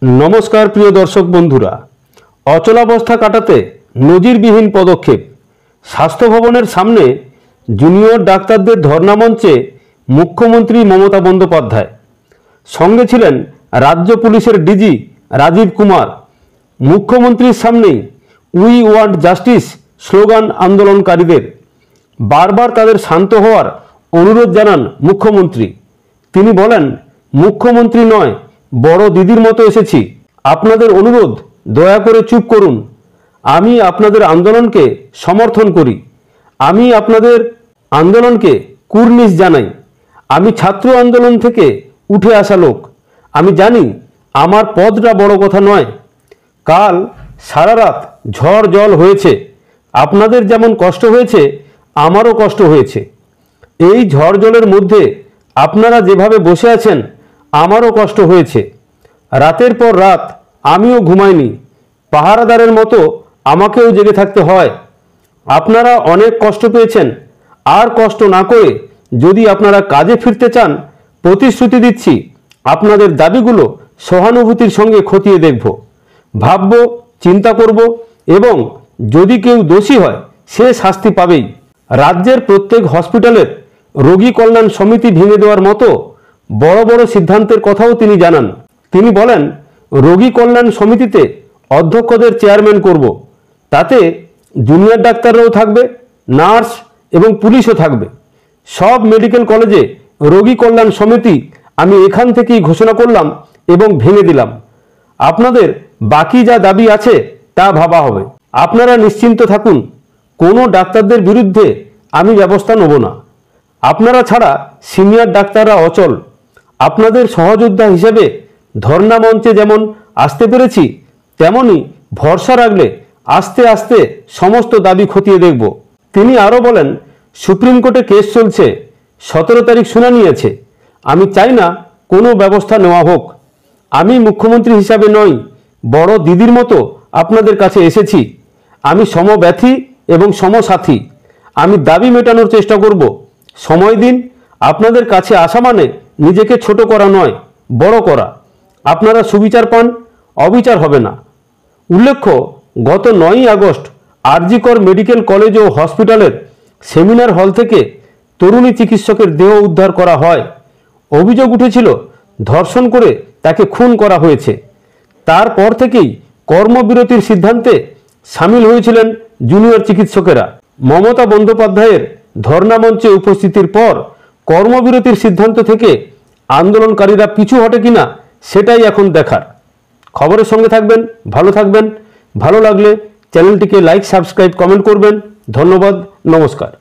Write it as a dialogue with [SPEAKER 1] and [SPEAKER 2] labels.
[SPEAKER 1] नमस्कार प्रिय दर्शक बंधुरा अचलावस्था काटाते नजिरविहीन पदक्षेप स्वास्थ्य भवनेर सामने जूनियर डाक्तारदेर धर्ना मंचे मुख्यमंत्री ममता बंदोपाध्याय संगे छिलेन राज्य पुलिसेर डिजी राजीव कुमार। मुख्यमंत्रीर सामनेई उई वांट जस्टिस स्लोगान आंदोलनकारीदेर बार बार तादेर शांत होवार अनुरोध जानान मुख्यमंत्री। तिनि बोलेन मुख्यमंत्री नय बड़ दिदिर मतो एसेछि, आपनादेर अनुरोध दया करे चुप करुन। आमी आपनादेर आंदोलनके समर्थन करी, आमी आपनादेर आंदोलनके कुर्निश जानाई। आमी छात्र आंदोलन थेके उठे आसा लोक, आमी जानी आमार पदटा बड़ कथा नय। काल सारा रात झड़ जल हयेछे, आपनादेर जेमन कष्ट हयेछे आमारो कष्ट हयेछे। এই ঝড় জলের মধ্যে আপনারা যেভাবে বসে আছেন আমারও কষ্ট হয়েছে। রাতের পর রাত আমিও ঘুমাইনি, পাহারাদারের মতো আমাকেও জেগে থাকতে হয়। আপনারা অনেক কষ্ট পেয়েছেন, আর কষ্ট না করে যদি আপনারা কাজে ফিরতে চান প্রতিশ্রুতি দিচ্ছি আপনাদের দাবিগুলো সহানুভূতির সঙ্গে খতিয়ে দেখব, ভাবব, চিন্তা করব এবং যদি কেউ দোষী হয় সে শাস্তি পাবেই। রাজ্যের প্রত্যেক হসপিটালের रोगी कल्याण समिति भेंगे देওয়ার মতো বড় বড় সিদ্ধান্তের কথাও তিনি জানান। তিনি বলেন रोगी कल्याण समितिते अध्यक्षদের চেয়ারম্যান করব, তাতে জুনিয়র ডাক্তাররাও থাকবে, নার্স এবং পুলিশও থাকবে। সব মেডিকেল কলেজে रोगी कल्याण समिति আমি এখান থেকেই ঘোষণা করলাম এবং ভেঙে দিলাম। আপনাদের বাকি যা দাবি আছে তা ভাবা হবে। আপনারা নিশ্চিন্ত থাকুন, কোনো ডাক্তারদের বিরুদ্ধে আমি ব্যবস্থা নেব না। আপনারা ছাড়া সিনিয়র ডাক্তাররা অচল। আপনাদের সহযোদ্ধা হিসেবে ধর্না মঞ্চে যেমন আসতে পেরেছি তেমনি ভরসা রাখলে আস্তে আস্তে সমস্ত দাবি খতিয়ে দেখব। তিনি আরও বলেন সুপ্রিম কোর্টে কেস চলছে, 17 তারিখ শুনানি আছে। আমি চাই না কোনো ব্যবস্থা নেওয়া হোক। আমি মুখ্যমন্ত্রী হিসাবে নই, বড় দিদির মতো আপনাদের কাছে এসেছি। আমি সমব্যথী এবং সমসাথী। আমি দাবি মেটানোর চেষ্টা করব। समय दिन आपनादेर काछे आसा माने निजेके छोटो करा नय, बड़ो करा। आपनारा सुविचार पान, अविचार होबे ना। उल्लेख्य गत 9 আগস্ট आरजिकर मेडिकल कलेज और हस्पिटालेर सेमिनार हल थेके तरुणी चिकित्सकेर देह उद्धार करा हय। अभियोग उठेछिलो धर्षण करे ताके खून करा हयेछे। तारपर थेकेई कर्मबिरतिर सिद्धान्ते शामिल हयेछिलेन जूनियर चिकित्सकेरा। ममता बंदोपाध्यायेर धर्ना मंचे उपस्थितिर पर कर्मबिरतिर सिद्धांत थेके आंदोलनकारीरा पिछु हटे किना सेटाई एखन देखार। खबरेर संगे थाकबेन, भालो थाकबेन। भालो लागले चैनलटिके लाइक, सबस्क्राइब, कमेंट करबेन। धन्यवाद, नमस्कार।